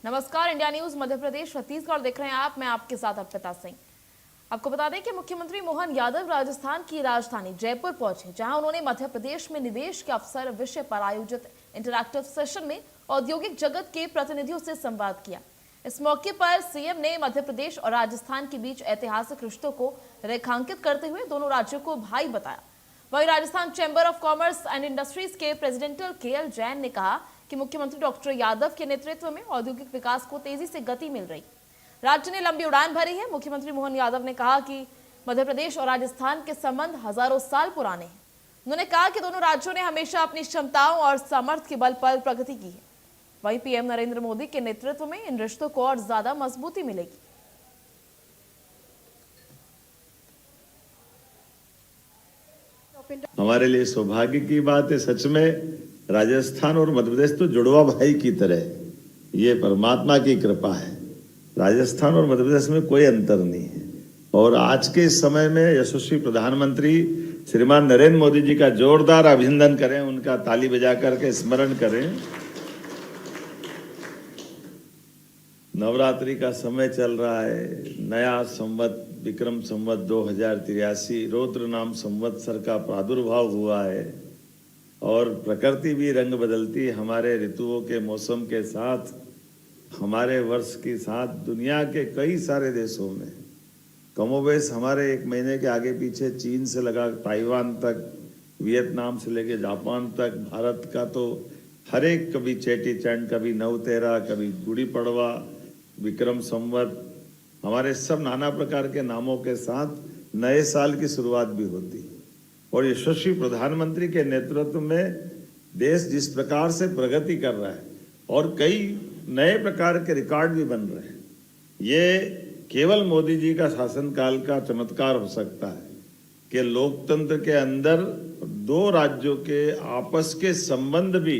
नमस्कार, India news Madhya Pradesh Chhattisgarh देख रहे हैं आप। मैं आपके साथ अर्पिता सिंह। आपको बता दें कि मुख्यमंत्री मोहन यादव राजस्थान की राजधानी जयपुर पहुंचे, जहां उन्होंने मध्य प्रदेश में निवेश के अवसर विषय पर आयोजित इंटरैक्टिव सेशन में औद्योगिक जगत के प्रतिनिधियों से संवाद किया। इस मौके पर सीएम ने मध्य प्रदेश और राजस्थान के बीच ऐतिहासिक रिश्तों को रेखांकित करते हुए दोनों राज्यों को भाई बताया। वहीं Rajasthan chamber of commerce and industries के प्रेसिडेंट KL जैन ने कहा कि मुख्यमंत्री डॉक्टर यादव के नेतृत्व में औद्योगिक विकास को तेजी से गति मिल रही। राज्य ने लंबी उड़ान भरी है। मुख्यमंत्री मोहन यादव ने कहा कि मध्य प्रदेश और राजस्थान के संबंध हजारों साल पुराने हैं। उन्होंने कहा कि दोनों राज्यों ने हमेशा अपनी क्षमताओं और सामर्थ्य के बल पर प्रगति की है। वहीं पीएम नरेंद्र मोदी के नेतृत्व में इन रिश्तों को और ज्यादा मजबूती मिलेगी। हमारे लिए सौभाग्य की बात है। सच में राजस्थान और मध्य प्रदेश तो जुड़वा भाई की तरह, ये परमात्मा की कृपा है। राजस्थान और मध्य प्रदेश में कोई अंतर नहीं है। और आज के इस समय में यशस्वी प्रधानमंत्री श्रीमान नरेंद्र मोदी जी का जोरदार अभिनंदन करें, उनका ताली बजा करके स्मरण करें। नवरात्रि का समय चल रहा है, नया संवत विक्रम संवत 2083 रौद्र नाम संवत्सर का प्रादुर्भाव हुआ है और प्रकृति भी रंग बदलती हमारे ऋतुओं के मौसम के साथ, हमारे वर्ष के साथ। दुनिया के कई सारे देशों में कमोबेश हमारे एक महीने के आगे पीछे, चीन से लगा ताइवान तक, वियतनाम से लेके जापान तक, भारत का तो हर एक, कभी चेटी चंड, कभी नवतेरा, कभी गुड़ी पड़वा, विक्रम संवत, हमारे सब नाना प्रकार के नामों के साथ नए साल की शुरुआत भी होती है। और यशस्वी प्रधानमंत्री के नेतृत्व में देश जिस प्रकार से प्रगति कर रहा है और कई नए प्रकार के रिकॉर्ड भी बन रहे हैं, ये केवल मोदी जी का शासनकाल का चमत्कार हो सकता है कि लोकतंत्र के अंदर दो राज्यों के आपस के संबंध भी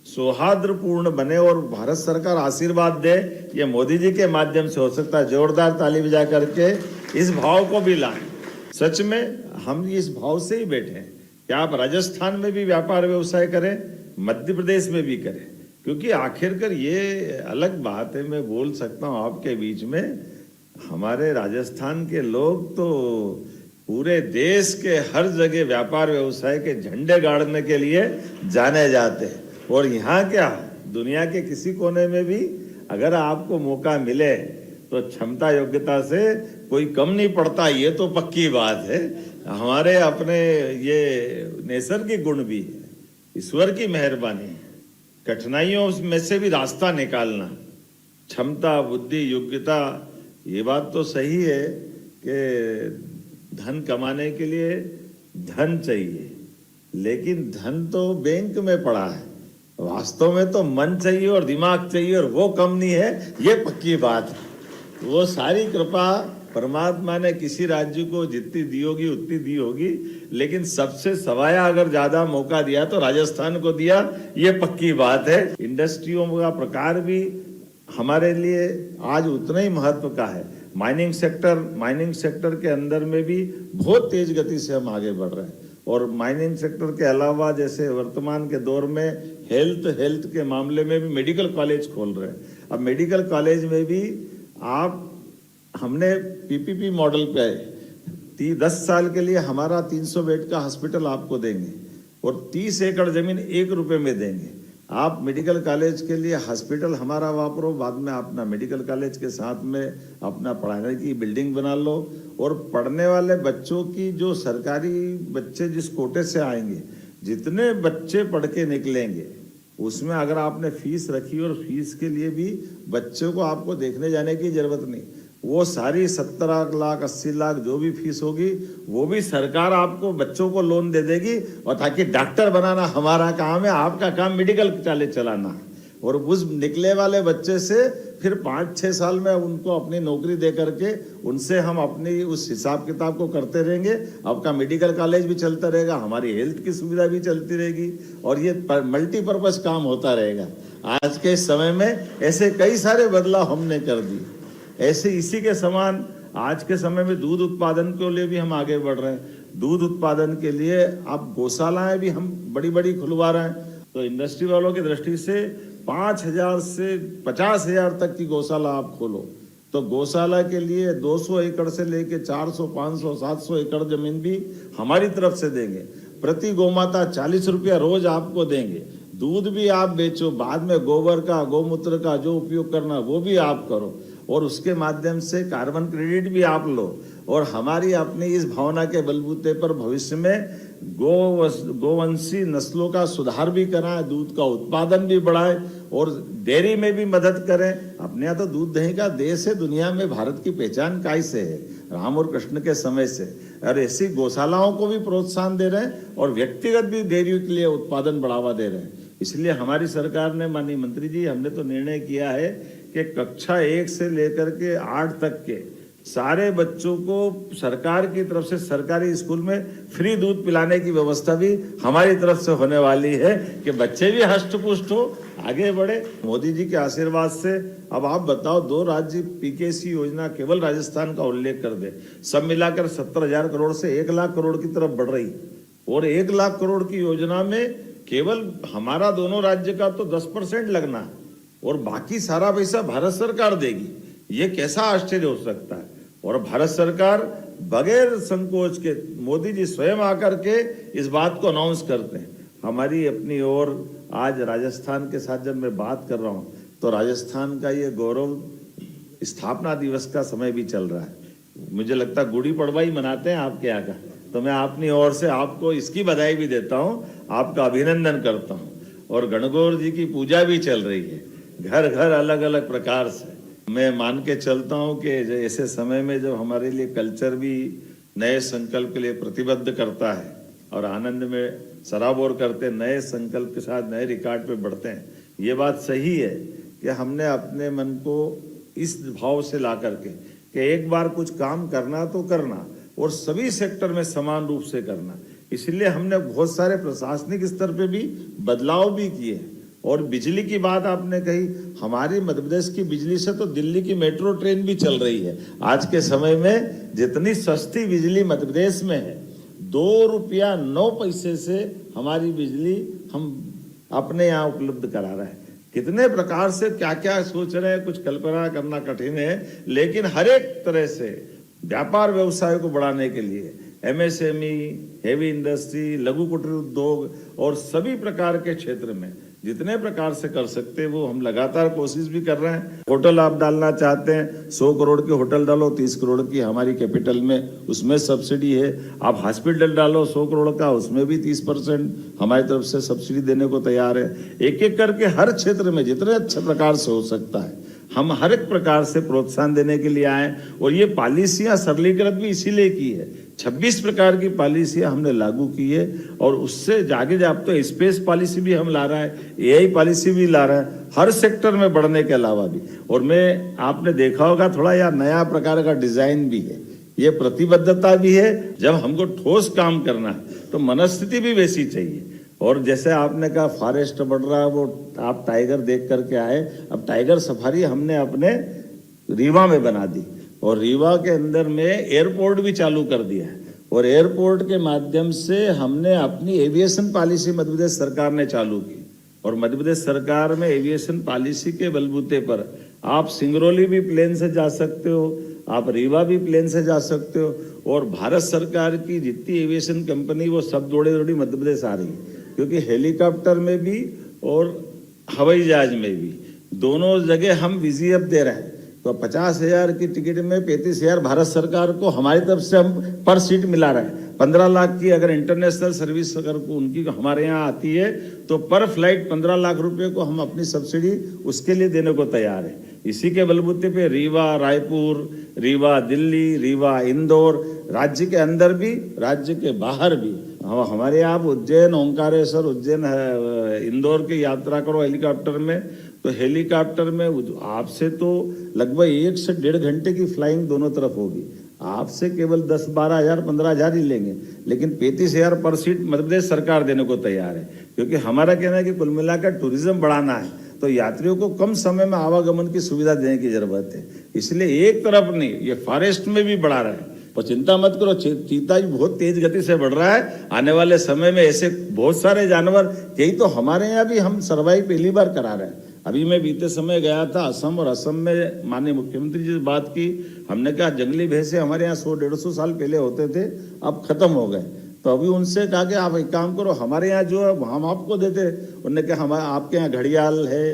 सौहार्दपूर्ण बने और भारत सरकार आशीर्वाद दे। ये मोदी जी के माध्यम से हो सकता है। जोरदार ताली बजा करके इस भाव को भी लाएं। सच में हम इस भाव से ही बैठे हैं कि आप राजस्थान में भी व्यापार व्यवसाय करें, मध्य प्रदेश में भी करें, क्योंकि आखिरकार ये अलग बात है, मैं बोल सकता हूँ आपके बीच में, हमारे राजस्थान के लोग तो पूरे देश के हर जगह व्यापार व्यवसाय के झंडे गाड़ने के लिए जाने जाते हैं। और यहाँ क्या, दुनिया के किसी कोने में भी अगर आपको मौका मिले तो क्षमता योग्यता से कोई कम नहीं पड़ता, ये तो पक्की बात है। हमारे अपने ये नैसर्गिक गुण भी है, ईश्वर की मेहरबानी है। कठिनाइयों में से भी रास्ता निकालना, क्षमता, बुद्धि, योग्यता, ये बात तो सही है कि धन कमाने के लिए धन चाहिए, लेकिन धन तो बैंक में पड़ा है। वास्तव में तो मन चाहिए और दिमाग चाहिए, और वो कम नहीं है, ये पक्की बात है। वो सारी कृपा परमात्मा ने किसी राज्य को जितनी दी होगी उतनी दी होगी, लेकिन सबसे सवाया अगर ज्यादा मौका दिया तो राजस्थान को दिया, ये पक्की बात है। इंडस्ट्रियों का प्रकार भी हमारे लिए आज उतना ही महत्व का है। माइनिंग सेक्टर के अंदर में भी बहुत तेज गति से हम आगे बढ़ रहे हैं। और माइनिंग सेक्टर के अलावा जैसे वर्तमान के दौर में हेल्थ के मामले में भी मेडिकल कॉलेज खोल रहे हैं। अब मेडिकल कॉलेज में भी हमने PPP मॉडल पे 10 साल के लिए हमारा 300 बेड का हॉस्पिटल आपको देंगे और 30 एकड़ जमीन 1 रुपए में देंगे। आप मेडिकल कॉलेज के लिए हॉस्पिटल हमारा वापरो, बाद में अपना मेडिकल कॉलेज के साथ में अपना पढ़ाने की बिल्डिंग बना लो। और पढ़ने वाले बच्चों की, जो सरकारी बच्चे जिस कोटे से आएंगे, जितने बच्चे पढ़ के निकलेंगे, उसमें अगर आपने फीस रखी और फीस के लिए भी बच्चों को आपको देखने जाने की जरूरत नहीं, वो सारी 17 लाख 80 लाख जो भी फीस होगी वो भी सरकार आपको बच्चों को लोन दे देगी। और ताकि डॉक्टर बनाना हमारा काम है, आपका काम मेडिकल कॉलेज चलाना है। और उस निकले वाले बच्चे से फिर 5-6 साल में उनको अपनी नौकरी दे करके उनसे हम अपनी उस हिसाब किताब को करते रहेंगे। आपका मेडिकल कॉलेज भी चलता रहेगा, हमारी हेल्थ की सुविधा भी चलती रहेगी, और ये मल्टीपर्पज काम होता रहेगा। आज के समय में ऐसे कई सारे बदलाव हमने कर दिए। ऐसे इसी के समान आज के समय में दूध उत्पादन के लिए भी हम आगे बढ़ रहे हैं। दूध उत्पादन के लिए अब गौशालाएं भी हम बड़ी बड़ी खुलवा रहे हैं। तो इंडस्ट्री वालों की दृष्टि से 5,000 से 50,000 तक की गौशाला आप खोलो तो गौशाला के लिए 200 एकड़ से लेके 400, 500, 700 एकड़ जमीन भी हमारी तरफ से देंगे। प्रति गौमाता 40 रुपया रोज आपको देंगे। दूध भी आप बेचो, बाद में गोबर का, गौमूत्र का जो उपयोग करना वो भी आप करो, और उसके माध्यम से कार्बन क्रेडिट भी आप लो। और हमारी अपनी इस भावना के बलबूते पर भविष्य में गोवंशी नस्लों का सुधार भी कराएं, दूध का उत्पादन भी बढ़ाएं और डेयरी में भी मदद करें। अपने यहाँ तो दूध दही का देश है, दुनिया में भारत की पहचान कैसे है, राम और कृष्ण के समय से। और ऐसी गौशालाओं को भी प्रोत्साहन दे रहे हैं और व्यक्तिगत भी डेयरी के लिए उत्पादन बढ़ावा दे रहे हैं। इसलिए हमारी सरकार ने, माननीय मंत्री जी, हमने तो निर्णय किया है कि कक्षा 1 से लेकर के 8 तक के सारे बच्चों को सरकार की तरफ से सरकारी स्कूल में फ्री दूध पिलाने की व्यवस्था भी हमारी तरफ से होने वाली है कि बच्चे भी हष्ट पुष्ट हो, आगे बढ़े। मोदी जी के आशीर्वाद से अब आप बताओ, 2 राज्य पीकेसी योजना केवल राजस्थान का उल्लेख कर दे, सब मिलाकर 70,000 करोड़ से 1 लाख करोड़ की तरफ बढ़ रही। और 1 लाख करोड़ की योजना में केवल हमारा दोनों राज्य का तो 10% लगना है और बाकी सारा पैसा भारत सरकार देगी। ये कैसा आश्चर्य हो सकता है। और भारत सरकार बगैर संकोच के, मोदी जी स्वयं आकर के इस बात को अनाउंस करते हैं। हमारी अपनी ओर आज राजस्थान के साथ जब मैं बात कर रहा हूं तो राजस्थान का ये गौरव, स्थापना दिवस का समय भी चल रहा है। मुझे लगता है गुड़ी पड़वा ही मनाते हैं आपके यहाँ का, तो मैं अपनी ओर से आपको इसकी बधाई भी देता हूँ, आपका अभिनंदन करता हूँ। और गणगौर जी की पूजा भी चल रही है, घर घर अलग अलग प्रकार से। मैं मान के चलता हूँ कि ऐसे समय में जब हमारे लिए कल्चर भी नए संकल्प के लिए प्रतिबद्ध करता है और आनंद में सराबोर करते, नए संकल्प के साथ नए रिकॉर्ड पे बढ़ते हैं, ये बात सही है कि हमने अपने मन को इस भाव से ला करके कि एक बार कुछ काम करना तो करना और सभी सेक्टर में समान रूप से करना। इसलिए हमने बहुत सारे प्रशासनिक स्तर पे भी बदलाव भी किए। और बिजली की बात आपने कही, हमारी मध्य प्रदेश की बिजली से तो दिल्ली की मेट्रो ट्रेन भी चल रही है। आज के समय में जितनी सस्ती बिजली मध्य प्रदेश में है, 2 रुपया 9 पैसे से हमारी बिजली हम अपने यहाँ उपलब्ध करा रहे हैं। कितने प्रकार से क्या क्या सोच रहे हैं, कुछ कल्पना करना कठिन है, लेकिन हर एक तरह से व्यापार व्यवसाय को बढ़ाने के लिए MSME, हेवी इंडस्ट्री, लघु कुटीर उद्योग और सभी प्रकार के क्षेत्र में जितने प्रकार से कर सकते हैं वो हम लगातार कोशिश भी कर रहे हैं। होटल आप डालना चाहते हैं, 100 करोड़ के होटल डालो, 30 करोड़ की हमारी कैपिटल में उसमें सब्सिडी है। आप हॉस्पिटल डालो 100 करोड़ का, उसमें भी 30% हमारी तरफ से सब्सिडी देने को तैयार है। एक एक करके हर क्षेत्र में जितने अच्छे प्रकार से हो सकता है हम हर एक प्रकार से प्रोत्साहन देने के लिए आए। और ये पॉलिसियां सरलीकृत भी इसीलिए की है, 26 प्रकार की पॉलिसियां हमने लागू की है। और उससे जागे जाप तो स्पेस पॉलिसी भी हम ला रहा है, AI पॉलिसी भी ला रहा है, हर सेक्टर में बढ़ने के अलावा भी। और मैं, आपने देखा होगा थोड़ा यार नया प्रकार का डिजाइन भी है, ये प्रतिबद्धता भी है। जब हमको ठोस काम करना है तो मनस्थिति भी वैसी चाहिए। और जैसे आपने कहा फॉरेस्ट बढ़ रहा है, वो आप टाइगर देख करके आए, अब टाइगर सफारी हमने अपने रीवा में बना दी और रीवा के अंदर में एयरपोर्ट भी चालू कर दिया है। और एयरपोर्ट के माध्यम से हमने अपनी एविएशन पॉलिसी मध्य प्रदेश सरकार ने चालू की। और मध्य प्रदेश सरकार में एविएशन पॉलिसी के बलबूते पर आप सिंगरौली भी प्लेन से जा सकते हो, आप रीवा भी प्लेन से जा सकते हो। और भारत सरकार की जितनी एविएशन कंपनी वो सब दौड़ी मध्य प्रदेश आ रही है, क्योंकि हेलीकॉप्टर में भी और हवाई जहाज में भी दोनों जगह हम VZF दे रहे हैं। तो 50,000 की टिकट में 35,000 भारत सरकार को हमारी तरफ से हम पर सीट मिला रहे हैं। 15 लाख की अगर इंटरनेशनल सर्विस अगर उनकी हमारे यहाँ आती है तो पर फ्लाइट 15 लाख रुपए को हम अपनी सब्सिडी उसके लिए देने को तैयार है। इसी के बलबूते पे रीवा रायपुर, रीवा दिल्ली, रीवा इंदौर, राज्य के अंदर भी राज्य के बाहर भी हमारे यहाँ उज्जैन, ओंकारेश्वर, उज्जैन, इंदौर की यात्रा करो हेलीकॉप्टर में, तो हेलीकॉप्टर में आपसे तो लगभग 1 से 1.5 घंटे की फ्लाइंग दोनों तरफ होगी। आपसे केवल 10-12 हज़ार 15 हज़ार ही लेंगे, लेकिन 35,000 पर सीट मध्य प्रदेश सरकार देने को तैयार है। क्योंकि हमारा कहना है कि कुल मिलाकर टूरिज्म बढ़ाना है तो यात्रियों को कम समय में आवागमन की सुविधा देने की जरूरत है। इसलिए एक तरफ नहीं, ये फॉरेस्ट में भी बढ़ा रहा है। और चिंता मत करो, चीता भी बहुत तेज गति से बढ़ रहा है। आने वाले समय में ऐसे बहुत सारे जानवर, यही तो हमारे यहाँ भी हम सर्वाइव पहली बार करा रहे हैं। अभी मैं बीते समय गया था असम, और असम में माननीय मुख्यमंत्री जी से बात की। हमने कहा जंगली भैंसे हमारे यहाँ 100-150 साल पहले होते थे, अब खत्म हो गए। तो अभी उनसे कहा कि आप एक काम करो, हमारे यहाँ जो है हम आपको देते। उन्होंने कहा हमारे आपके यहाँ घड़ियाल है,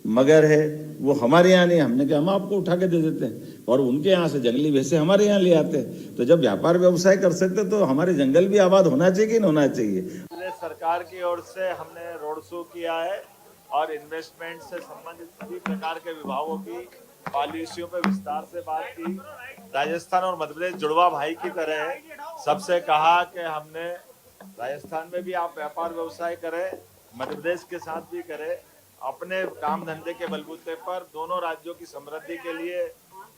मगर है, वो हमारे यहाँ नहीं। हमने कहा हम आपको उठा के दे देते हैं, और उनके यहाँ से जंगली भैंसे हमारे यहाँ ले आते हैं। तो जब व्यापार व्यवसाय कर सकते तो हमारे जंगल भी आबाद होना चाहिए कि नहीं होना चाहिए। सरकार की ओर से हमने रोड शो किया है और इन्वेस्टमेंट से संबंधित सभी प्रकार के विभागों की पॉलिसियों पर विस्तार से बात की। राजस्थान और मध्य प्रदेश जुड़वा भाई की तरह है। सबसे कहा कि हमने राजस्थान में भी आप व्यापार व्यवसाय करें, मध्य प्रदेश के साथ भी करें, अपने काम धंधे के बलबूते पर दोनों राज्यों की समृद्धि के लिए,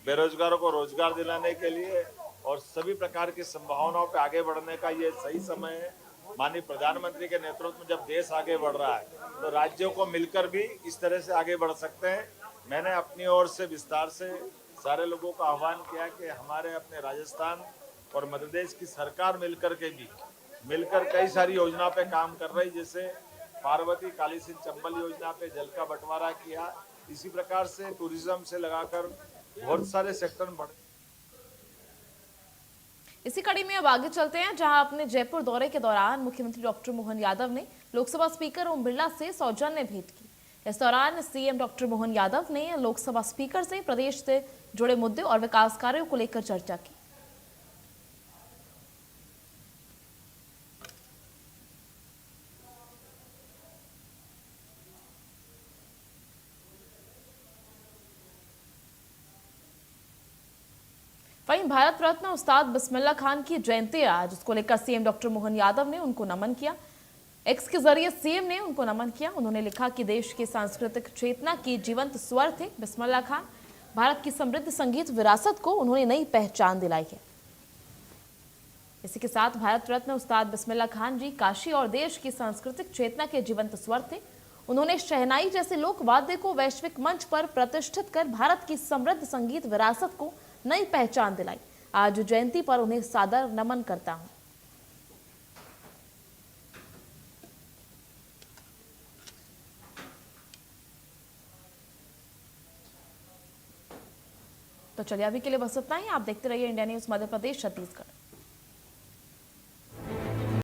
बेरोजगारों को रोजगार दिलाने के लिए और सभी प्रकार की संभावनाओं पर आगे बढ़ने का ये सही समय है। माननीय प्रधानमंत्री के नेतृत्व में जब देश आगे बढ़ रहा है तो राज्यों को मिलकर भी इस तरह से आगे बढ़ सकते हैं। मैंने अपनी ओर से विस्तार से सारे लोगों का आह्वान किया कि हमारे अपने राजस्थान और मध्य प्रदेश की सरकार मिलकर कई सारी योजना पे काम कर रही, जैसे पार्वती काली सिंह चंबल योजना पे जल का बंटवारा किया। इसी प्रकार से टूरिज्म से लगाकर बहुत सारे सेक्टर में बढ़। इसी कड़ी में अब आगे चलते हैं, जहां अपने जयपुर दौरे के दौरान मुख्यमंत्री डॉक्टर मोहन यादव ने लोकसभा स्पीकर ओम बिरला से सौजन्य भेंट की। इस दौरान सीएम डॉक्टर मोहन यादव ने लोकसभा स्पीकर से प्रदेश से जुड़े मुद्दे और विकास कार्यों को लेकर चर्चा की। वहीं भारत रत्न उस्ताद बिस्मिल्लाह खान की जयंती है आज, इसको लेकर सीएम डॉक्टर मोहन यादव ने उनको नमन किया। एक्स के जरिए सीएम ने उनको नमन किया। उन्होंने लिखा कि देश की सांस्कृतिक चेतना की जीवंत स्वर थे बिस्मिल्लाह खान। भारत की समृद्ध संगीत विरासत को उन्होंने नई पहचान दिलाई है। इसी के साथ भारत रत्न उस्ताद बिस्मिल्लाह खान जी काशी और देश की सांस्कृतिक चेतना के जीवंत स्वर थे। उन्होंने शहनाई जैसे लोक वाद्य को वैश्विक मंच पर प्रतिष्ठित कर भारत की समृद्ध संगीत विरासत को नई पहचान दिलाई। आज जयंती पर उन्हें सादर नमन करता हूं। तो चलिए अभी के लिए बस इतना ही। आप देखते रहिए इंडिया न्यूज मध्य प्रदेश छत्तीसगढ़।